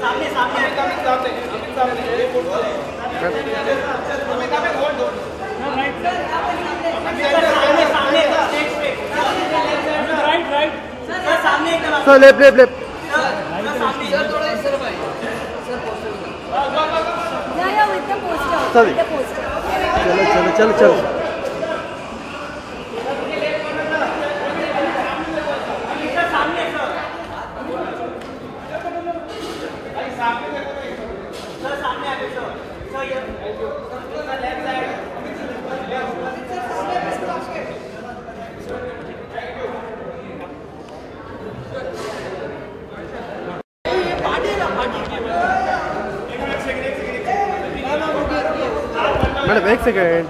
सामने सामने sir left left left sir चलो चलो चलो चलो मैडम एक सेकेंड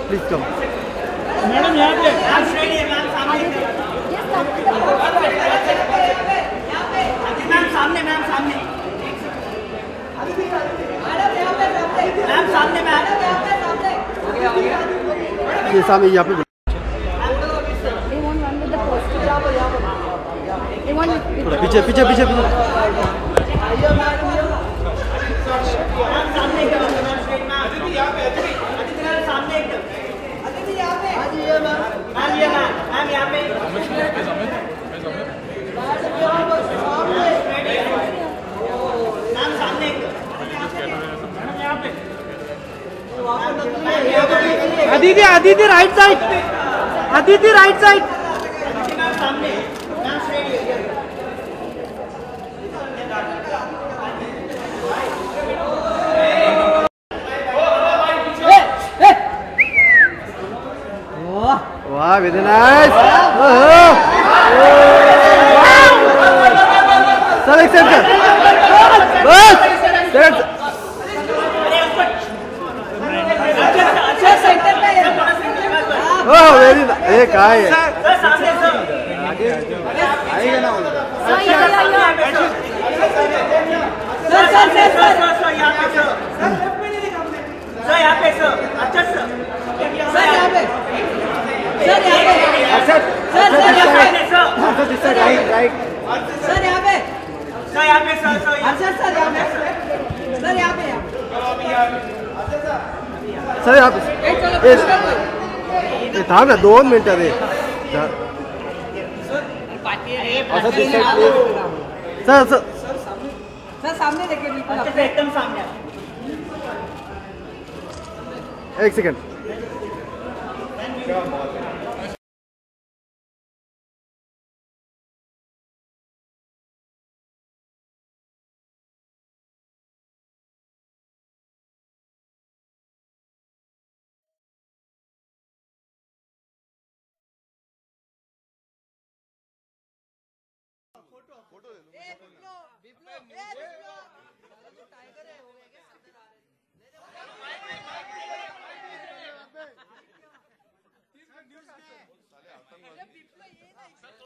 प्लीज कम मैडम यहाँ पे सामने मैम सामने मैम सामने ये सामने यहाँ पे थोड़ा पीछे पीछे पीछे पीछे Aditi Aditi right side Aditi right side वाह वेरी नाइस सर एक सेकंड बस सेट ओह वेरी ये क्या है आगे आएगा ना सर यहाँ पे सर अच्छा सर यहाँ पे सर यहाँ पे थाम ना 2 मिनट अरे सर सर सामने देखिए एकदम सामने एक सेकंड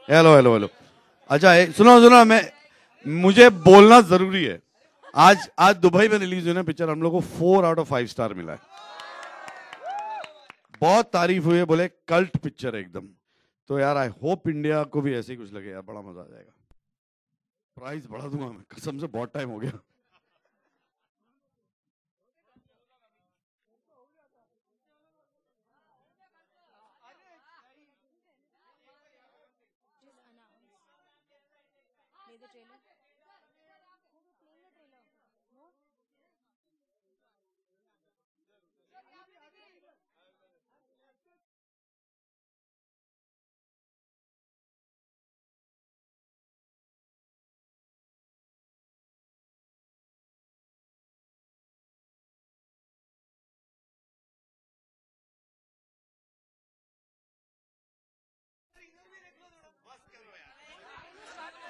हेलो हेलो हेलो अच्छा सुनो सुनो मुझे बोलना जरूरी है। आज दुबई में रिलीज हुई ना पिक्चर, हम लोग को 4 आउट ऑफ 5 स्टार मिला है। बहुत तारीफ हुई है, बोले कल्ट पिक्चर है एकदम। तो यार आई होप इंडिया को भी ऐसे ही कुछ लगे यार, बड़ा मजा आ जाएगा। प्राइस बढ़ा दूंगा मैं कसम से, बहुत टाइम हो गया।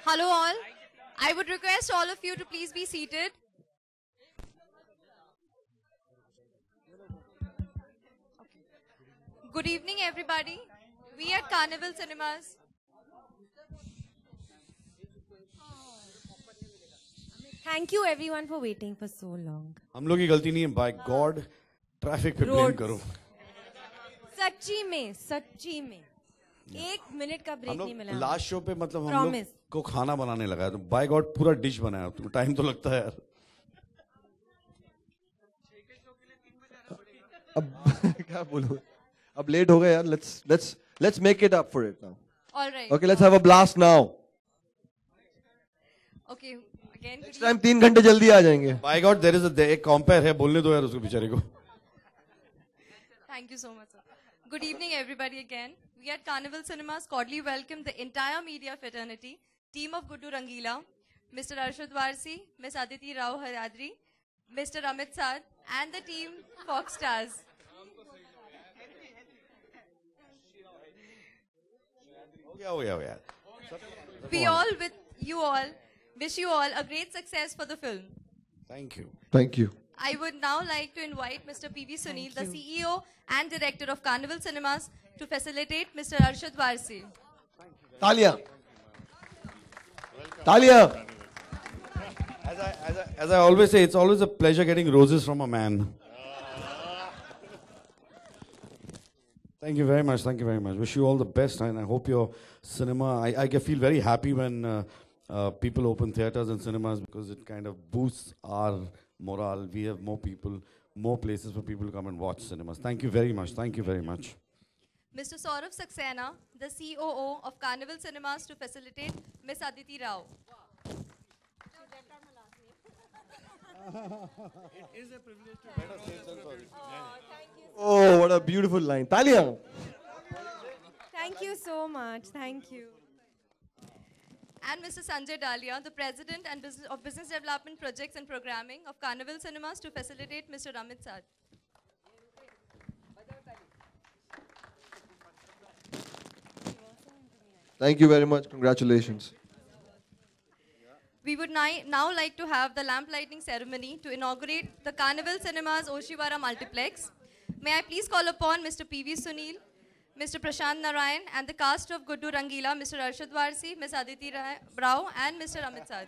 Hello all. I would request all of you to please be seated. Good evening everybody. We at Carnival Cinemas Thank you everyone for waiting for so long. हम लोग की गलती नहीं है, बाय गॉड ट्रैफिक पे blame करो। सच्ची में 1 मिनट का ब्रेक हम नहीं मिला। लोग लास्ट शो पे मतलब हम लोग Promise. को खाना बनाने लगा है, तो बाय गॉड पूरा डिश बनाया, तो टाइम तो लगता है यार। अब क्या बोलूं, अब लेट हो गया यार। Let's make it up for it now. All right. Okay, let's have a blast now. Okay. Again. Next time 3 घंटे जल्दी आ जाएंगे। बाय गॉड देयर इज एक कंपेयर है, बोलने दो यार उसको बेचारे को। Thank you so much, sir. Good evening, everybody. Again, we at Carnival Cinemas cordially welcome the entire media fraternity, team of Guddu Rangila, Mr. Arshad Varsi, Miss Aditi Rao Haradri, Mr. Amit Saad, and the team Fox Stars. हो गया यार। We all, with you all, wish you all a great success for the film. Thank you. Thank you. I would now like to invite Mr. P.V. Sunil, the CEO and Director of Carnival Cinemas, to facilitate Mr. Arshad Varsi. तालियां। तालियां। As I always say, it's always a pleasure getting roses from a man. Thank you very much. Thank you very much. Wish you all the best, and I hope your cinema. I feel very happy when people open theaters and cinemas, because it kind of boosts our morale. We have more people, more places for people to come and watch cinemas. Thank you very much. Thank you very much. Mr. Saurav Saxena, the COO of Carnival Cinemas, to facilitate Miss Aditi Rao. Oh, what a beautiful line. तालियां। Thank you so much. Thank you. And Mr. Sanjay Dalia, the President and of Business Development Projects and Programming of Carnival Cinemas, to facilitate Mr. Amit Saad. Thank you very much. Congratulations. We would now like to have the lamp lighting ceremony to inaugurate the Carnival Cinemas Oshiwara Multiplex. May I please call upon Mr. P.V. Sunil, Mr. Prashant Narayan, and the cast of Guddu Rangila, Mr. Arshad Varsi, Ms. Aditi Rao, and Mr. Amit Saad.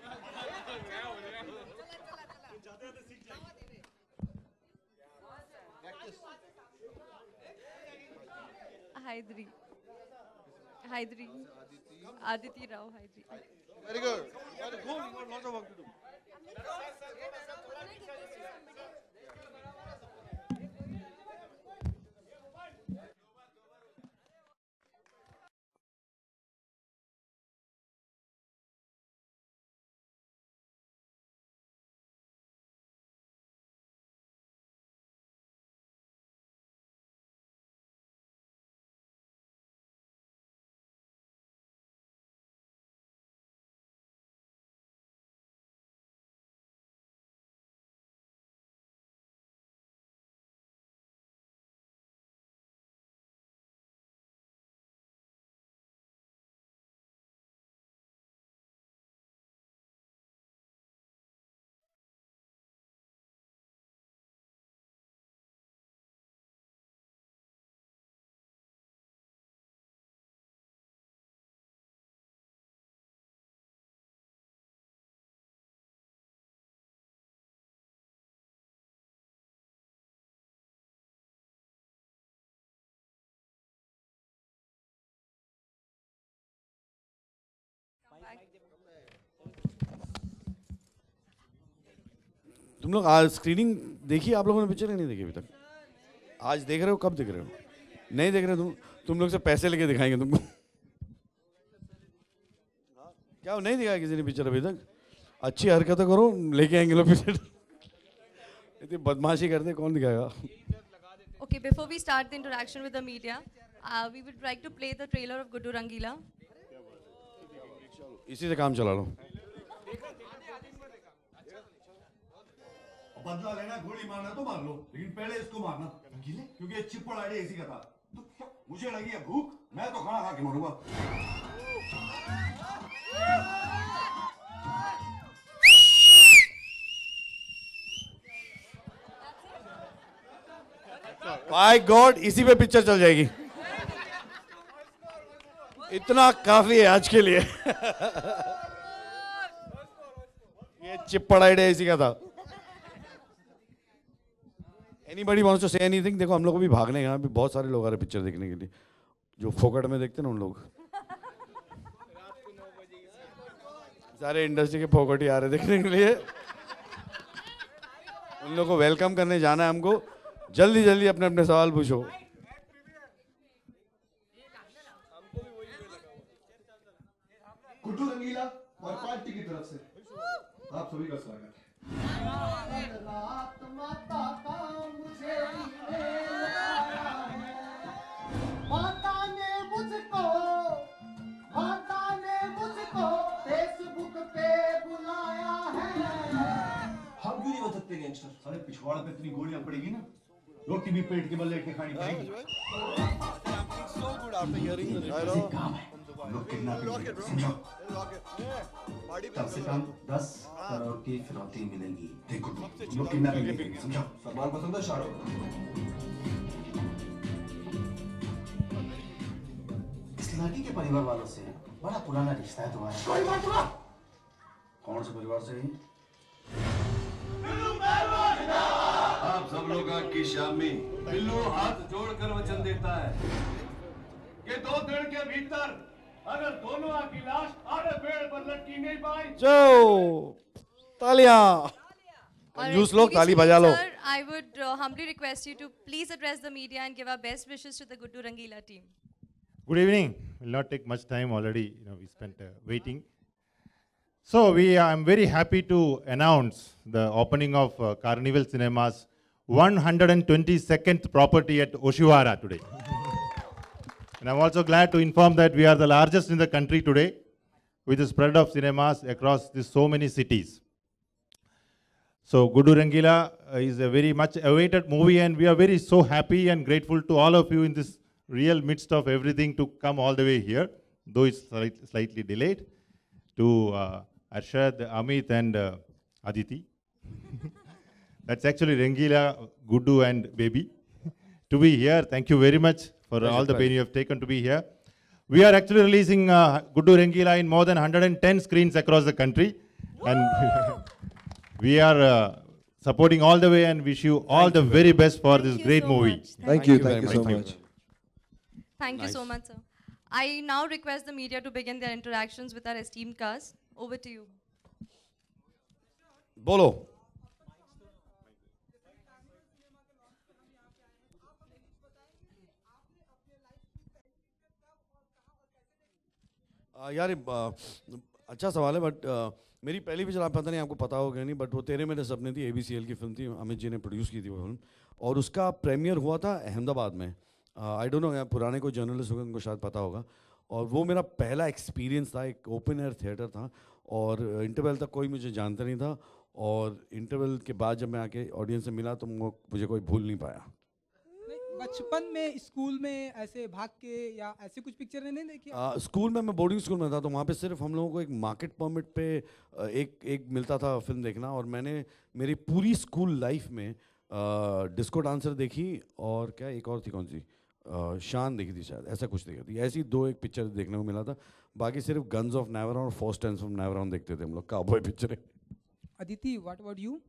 Hydri. Aditi Rao, Hydri. Very good. You got to go. You got lots of work to do. तुम लोग आज screening देखी? आप लोगों ने picture नहीं देखी अभी तक? आज देख रहे हो? कब देख रहे हो? नहीं देख रहे तुम लोग से पैसे लेके दिखाएंगे तुमको। क्या नहीं दिखाया किसी ने पिक्चर अभी तक? अच्छी हरकतें करो, लेके आएंगे लोग पिक्चर। इतनी बदमाशी करते कौन दिखाएगा? Okay, before we start the interaction with the media, we would like to play the trailer of Guddu Rangila. इसी से काम चला लो। बदला लेना, गोली मारना तो मार लो, लेकिन पहले इसको मारना, क्योंकि ये चिप्पड़ आइडिया इसी का था। तो मुझे लगी है भूख, मैं तो खाना खा के मरूंगा। बाय गॉड इसी पे पिक्चर चल जाएगी। इतना काफी है आज के लिए। ये चिप्पड़ आइडिया इसी का था। Anybody wants to say anything? देखो हम लोग को भी भागने यहाँ भी बहुत सारे लोग आ रहे पिक्चर देखने के लिए, जो फोकट में देखते हैं ना उन लोग। सारे इंडस्ट्री के फोकट ही आ रहे देखने के लिए। उन लोग को वेलकम करने जाना है हमको। जल्दी जल्दी अपने अपने सवाल पूछो। गुड्डू रंगीला और पार्टी की तरफ से आप सभी का स्वागत है। फेसबुक पे बुलाया है। हम क्यों नहीं बन सकते गैंगस्टर? सारे पिछवाड़े पे इतनी गोलियां पड़ेगी ना, रोटी भी पेट के बल लेट के खानी पड़ेगी। काम है, लोग किडनैपिंग समझो। कम से कम 10 करोड़ की फिरौती मिलेगी। देखो लोग किडनैपिंग करेंगे समझो। सलमान पसंद है शाहरुख? इस लड़की के परिवार वालों से बड़ा पुराना रिश्ता है तुम्हारा। कोई बात नहीं। कौन से परिवार से है? आप सब लोग की शामी बिल्लू हाथ जोड़कर वचन देता है कि 2 दिन के भीतर अगर दोनों की लाश आधे पेड़ पर लटकी नहीं पाई जो तालियां कंजूस लोग ताली बजा लो। Sir, I would humbly request you to please address the media and give our best wishes to the Guddu Rangila team. Good evening. Will not take much time already. We spent waiting. So I'm very happy to announce the opening of Carnival Cinemas' 122nd property at Oshiwara today. And I'm also glad to inform that we are the largest in the country today, with the spread of cinemas across so many cities. So Guddu Rangila is a very much awaited movie, and we are very so happy and grateful to all of you in this real midst of everything to come all the way here, though it's slightly delayed. To Arshad, Amit and Aditi. That's actually Rangila, Guddu and Baby. To be here, thank you very much for all the pain you have taken to be here. We are actually releasing Guddu Rangila in more than 110 screens across the country. And we are supporting all the way and wish you all the very best for this great movie. Thank you so much. Thank you so much, sir. I now request the media to begin their interactions with our esteemed cast. Over to you. बोलो। यार अच्छा सवाल है, but मेरी पहली picture आप पता नहीं आपको पता होगा नहीं, बट वो तेरे मेरे सपने थी, ABCL की फिल्म थी, अमित जी ने प्रोड्यूस की थी वो फिल्म, और उसका प्रीमियर हुआ था अहमदाबाद में। आई डोंट नो, पुराने कोई जर्नलिस्ट होगा उनको शायद पता होगा। और वो मेरा पहला एक्सपीरियंस था, एक ओपन एयर थिएटर था, और इंटरवल तक कोई मुझे जानता नहीं था, और इंटरवल के बाद जब मैं आके ऑडियंस से मिला तो मुझे कोई भूल नहीं पाया। बचपन में स्कूल में ऐसे भाग के या ऐसे कुछ पिक्चर नहीं देखी? स्कूल में मैं बोर्डिंग स्कूल में था, तो वहाँ पे सिर्फ हम लोगों को एक मार्केट परमिट पे एक मिलता था फिल्म देखना, और मैंने मेरी पूरी स्कूल लाइफ में डिस्को डांसर देखी, और क्या एक और थी कौन सी, शान देखी थी शायद, ऐसा कुछ देखी थी। ऐसी 2-1 पिक्चर देखने को मिला था, बाकी सिर्फ गन्स ऑफ नेवरॉन और फर्स्ट टाइम्स ऑफ नेवरॉन देखते थे हम लोग, cowboy picture. Aditi, what about you?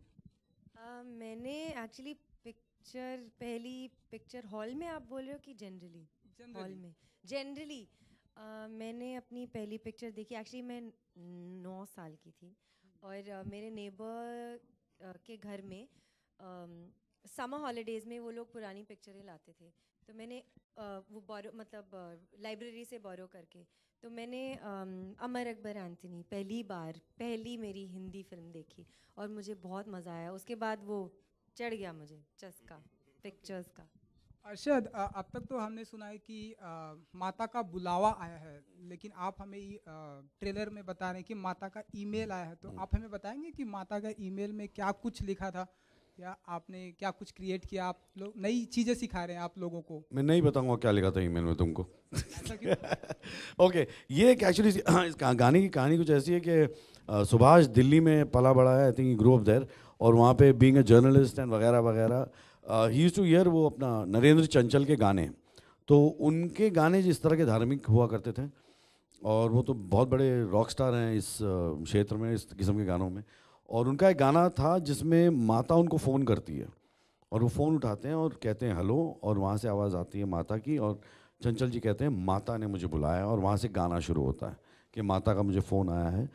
मैंने एक्चुअली पहली पिक्चर हॉल में, आप बोल रहे हो कि जनरली? हॉल में जनरली मैंने अपनी पहली पिक्चर देखी, एक्चुअली मैं 9 साल की थी, और मेरे नेबर के घर में समर हॉलीडेज़ में वो लोग पुरानी पिक्चरें लाते थे, तो मैंने वो लाइब्रेरी से बोरो करके, तो मैंने अमर अकबर एंथनी पहली मेरी हिंदी फिल्म देखी, और मुझे बहुत मज़ा आया। उसके बाद वो चढ़ गया मुझे चस्का पिक्चर्स का। अरशद, अब तक तो हमने सुना है कि माता का बुलावा आया है, लेकिन आप हमें ट्रेलर में बता रहे हैं कि माता का ईमेल आया है, तो आप हमें बताएंगे कि माता का ईमेल में क्या कुछ लिखा था, या आपने क्या कुछ क्रिएट किया? आप लोग नई चीज़ें सिखा रहे हैं आप लोगों को। मैं नहीं बताऊंगा क्या लिखा था ईमेल में तुमको। ओके, ये एक्चुअली इस गाने की कहानी कुछ ऐसी है कि सुभाष दिल्ली में पला बड़ा है, I think grow up there, और वहाँ पे बीइंग अ जर्नलिस्ट एंड वगैरह वगैरह, ही यूज्ड टू हियर वो अपना नरेंद्र चंचल के गाने, तो उनके गाने जिस तरह के धार्मिक हुआ करते थे, और वो तो बहुत बड़े रॉक स्टार हैं इस क्षेत्र में, इस किस्म के गानों में, और उनका एक गाना था जिसमें माता उनको फ़ोन करती है और वो फ़ोन उठाते हैं और कहते हैं हेलो, और वहाँ से आवाज़ आती है माता की, और चंचल जी कहते हैं माता ने मुझे बुलाया, और वहाँ से गाना शुरू होता है कि माता का मुझे फ़ोन आया है।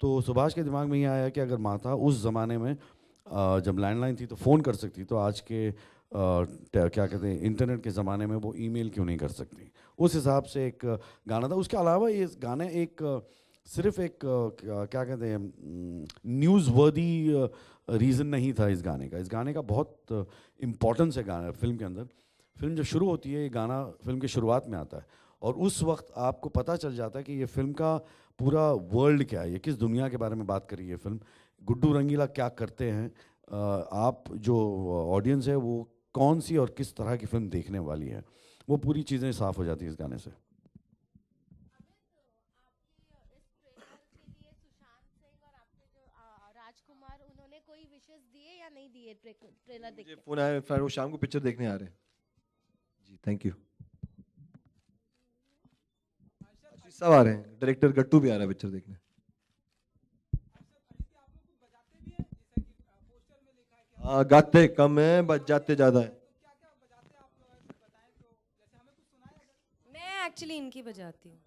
तो सुभाष के दिमाग में ये आया कि अगर माता उस ज़माने में जब लैंडलाइन थी तो फ़ोन कर सकती, तो आज के क्या कहते हैं इंटरनेट के ज़माने में वो ईमेल क्यों नहीं कर सकती। उस हिसाब से एक गाना था। उसके अलावा ये गाने एक सिर्फ एक क्या कहते हैं न्यूज़ वर्दी रीज़न नहीं था इस गाने का। इस गाने का बहुत इम्पोर्टेंस है गाना फिल्म के अंदर। फिल्म जब शुरू होती है ये गाना फिल्म की शुरुआत में आता है, और उस वक्त आपको पता चल जाता है कि ये फिल्म का पूरा वर्ल्ड क्या है, ये किस दुनिया के बारे में बात कर रही है फिल्म, गुड्डू रंगीला क्या करते हैं, आप जो ऑडियंस है वो कौन सी और किस तरह की फिल्म देखने वाली है, वो पूरी चीज़ें साफ हो जाती है इस गाने से। राजकुमार उन्होंने कोई विशेष दिए या नहीं दिए ट्रेलर देख के? फोन आया, फिर वो शाम को पिक्चर देखने आ रहे हैं जी। Thank you. सब आ रहे हैं, डायरेक्टर गट्टू भी आ रहा है पिक्चर देखने। हाँ गाते कम है बजाते ज़्यादा है। मैं एक्चुअली इनकी बजाती हूँ।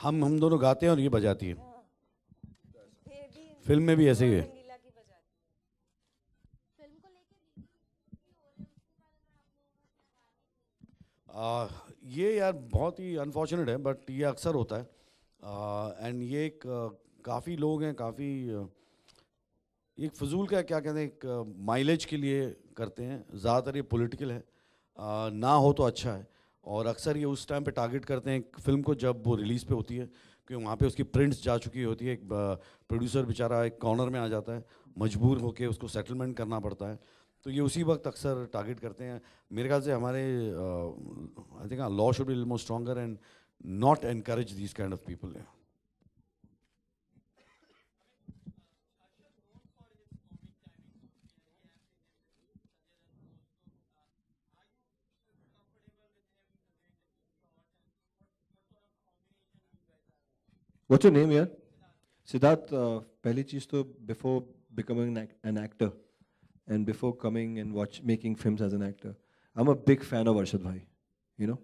हम दोनों गाते हैं और ये बजाती है। फिल्म में भी ऐसे ही है। ये यार बहुत ही अनफॉर्चुनेट है, बट ये अक्सर होता है। एंड ये एक काफ़ी लोग हैं, काफ़ी एक फजूल का क्या कहते हैं एक माइलेज के लिए करते हैं। ज़्यादातर ये पॉलिटिकल है, ना हो तो अच्छा है। और अक्सर ये उस टाइम पे टारगेट करते हैं फिल्म को जब वो रिलीज़ पे होती है, क्योंकि वहाँ पे उसकी प्रिंट्स जा चुकी होती है। एक प्रोड्यूसर बेचारा एक कॉर्नर में आ जाता है, मजबूर होकर उसको सेटलमेंट करना पड़ता है। तो ये उसी वक्त अक्सर टारगेट करते हैं। मेरे ख्याल से हमारे I think law should be more stronger and not encourage this kind of people. What's your name यार? सिद्धार्थ, पहली चीज़ तो before becoming an actor and before coming and making films as an actor, I'm a big fan of Arshad bhai, you know,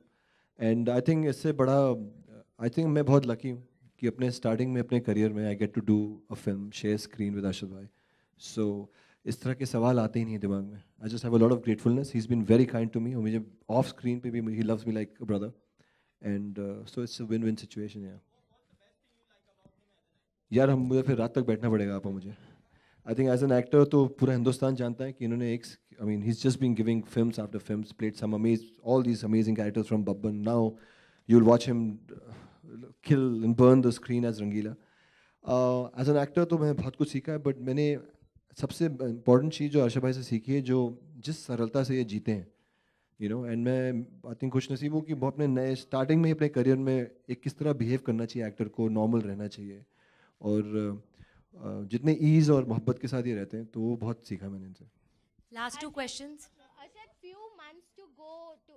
and I think इससे बड़ा I think मैं बहुत lucky हूँ कि अपने starting में अपने career में I get to do a film, share screen with Arshad bhai. So इस तरह के सवाल आते ही नहीं दिमाग में. I just have a lot of gratefulness. He's been very kind to me. और मुझे off screen पे भी he loves me like a brother, and so it's a win-win situation. Yeah. यार हम मुझे फिर रात तक बैठना पड़ेगा आपको मुझे. I think as an actor तो पूरा हिंदुस्तान जानता है कि इन्होंने एक I mean he's just been giving films after films, played some all these amazing characters from Babban. Now you'll watch him kill and burn the screen as Rangila. As an actor तो मैं बहुत कुछ सीखा है, but मैंने सबसे important चीज़ जो अर्शद भाई से सीखी है, जो जिस सरलता से ये जीते हैं, you know, and मैं I think खुश नसीब हूँ कि वो अपने नए स्टार्टिंग में ही अपने करियर में एक किस तरह बिहेव करना चाहिए एक्टर को, नॉर्मल रहना चाहिए, और जितने ईज और मोहब्बत के साथ ये रहते हैं, तो वो बहुत सीखा मैंने इनसे. Last two questions. I said few months to go to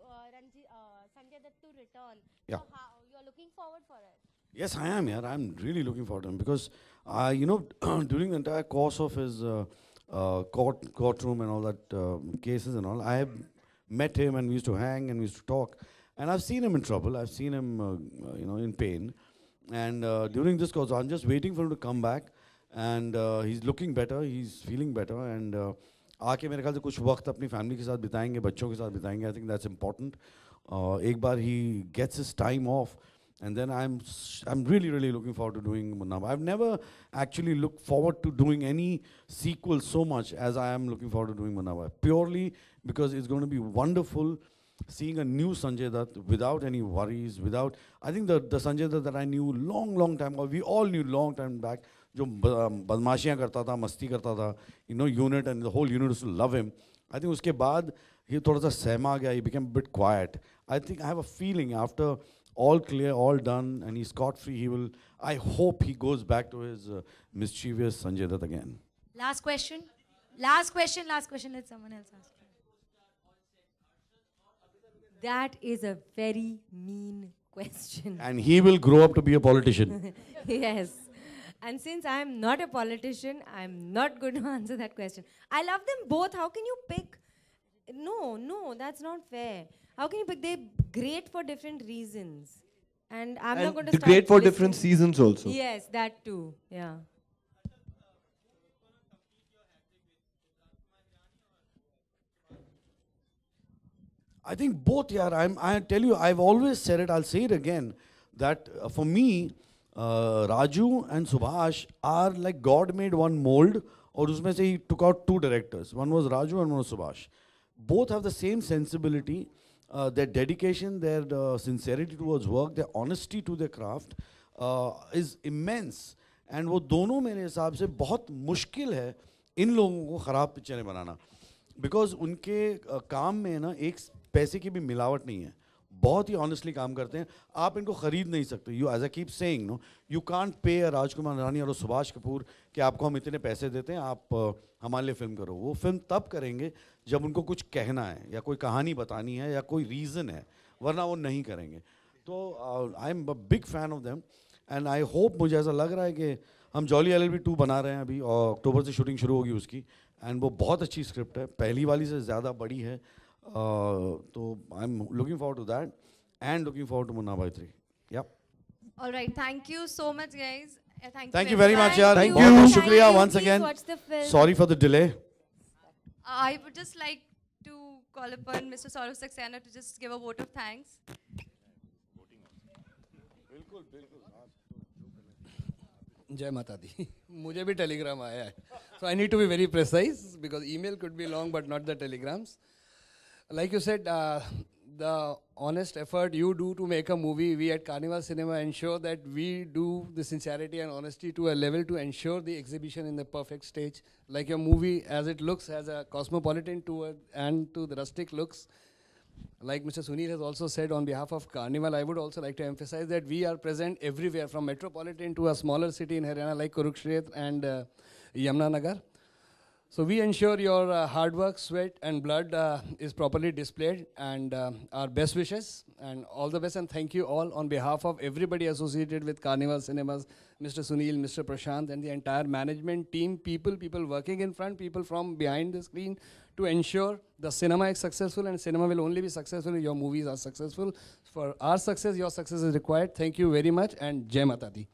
Sanjay Dutt to return. Yeah. So how you are looking forward for it? Yes, I am. Yeah, I'm really looking forward to him because, you know, during the entire course of his courtroom and all that cases and all, I have met him and we used to hang and we used to talk, and I've seen him in trouble. I've seen him, you know, in pain, and during this course, I'm just waiting for him to come back. And he's looking better, he's feeling better, and आके मेरे ख्याल से कुछ वक्त अपनी family के साथ बिताएंगे, बच्चों के साथ बिताएंगे. I think that's important. एक बार he gets his time off, and then I'm really looking forward to doing Munna Bhai. I've never actually looked forward to doing any sequel so much as I am looking forward to doing Munna Bhai, purely because it's going to be wonderful seeing a new Sanjay Dutt without any worries, without, I think the Sanjay Dutt that I knew long time, or we all knew long time back, जो बदमाशियाँ करता था, मस्ती करता था, you know, unit and the whole unit used to love him. I think उसके बाद ये थोड़ा सा सहमा गया, he became a bit quiet. I think I have a feeling after all clear, all done, and he's scot-free, he will, I hope he goes back to his mischievous Sanjay Dutt again. Last question. Last question. Let someone else ask. That is a very mean question. And he will grow up to be a politician. Yes. And since I am not a politician, I am not going to answer that question. I love them both. How can you pick? No, that's not fair. How can you pick? They're great for different reasons. And I'm not going to start great for listing- different seasons also. Yes, that too. Yeah. I think both, yeah. I tell you, I've always said it, I'll say it again, that for me, Raju and Subhash are like God made one mold, और उसमें से he took out two directors. One was Raju and one was Subhash. Both have the same sensibility, their dedication, their sincerity towards work, their honesty to their craft is immense. And वो दोनों मेरे हिसाब से बहुत मुश्किल है इन लोगों को ख़राब पिक्चरें बनाना. बिकॉज उनके काम में ना एक पैसे की भी मिलावट नहीं है, बहुत ही ऑनेस्टली काम करते हैं. आप इनको ख़रीद नहीं सकते. You as I keep saying no, you can't pay a राजकुमार रानी और सुभाष कपूर कि आपको हम इतने पैसे देते हैं, आप हमारे लिए फिल्म करो. वो फिल्म तब करेंगे जब उनको कुछ कहना है या कोई कहानी बतानी है या कोई रीज़न है, वरना वो नहीं करेंगे. तो I am a big fan of them and I hope, मुझे ऐसा लग रहा है कि हम जॉली LLB 2 बना रहे हैं अभी, और अक्टूबर से शूटिंग शुरू होगी उसकी. एंड वो बहुत अच्छी स्क्रिप्ट है, पहली वाली से ज़्यादा बड़ी है. तो I am looking forward to that and looking forward to Munna Bhai 3. या All right, thank you so much, guys. Thank you very much यार. Thank बहुत you. बहुत शुक्रिया Thank you. once Please again. watch the film. Sorry for the delay. I would just like to call upon Mr. Saurav Saxena to just give a vote of thanks. जय माता दी. मुझे भी Telegram आया है, so I need to be very precise because email could be long but not the telegrams. Like you said, the honest effort you do to make a movie, we at Carnival Cinema ensure that we do the sincerity and honesty to a level to ensure the exhibition in the perfect stage. Like your movie, as it looks, has a cosmopolitan tour and to the rustic looks. Like Mr. Sunil has also said, on behalf of Carnival, I would also like to emphasize that we are present everywhere, from metropolitan to a smaller city in Haryana like Kurukshetra and Yamunanagar. So we ensure your hard work, sweat and blood is properly displayed, and our best wishes and all the best, and thank you all on behalf of everybody associated with Carnival Cinemas, Mr. Sunil, Mr. Prashant and the entire management team, people working in front, people from behind the screen, to ensure the cinema is successful, and cinema will only be successful if your movies are successful. For our success, your success is required. Thank you very much, and Jai Mata Di.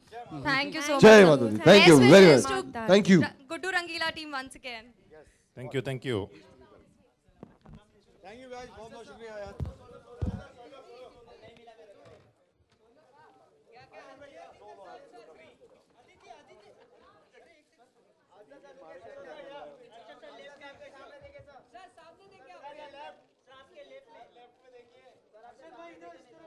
Thank you so Jai much. Mata Di. Thank you Best very wishes much. to Thank you. Guddu Rangila team once again. Thank you, thank you. Thank you guys. बहुत बहुत शुक्रिया यार. Sir सामने देखिए, left में देखिए.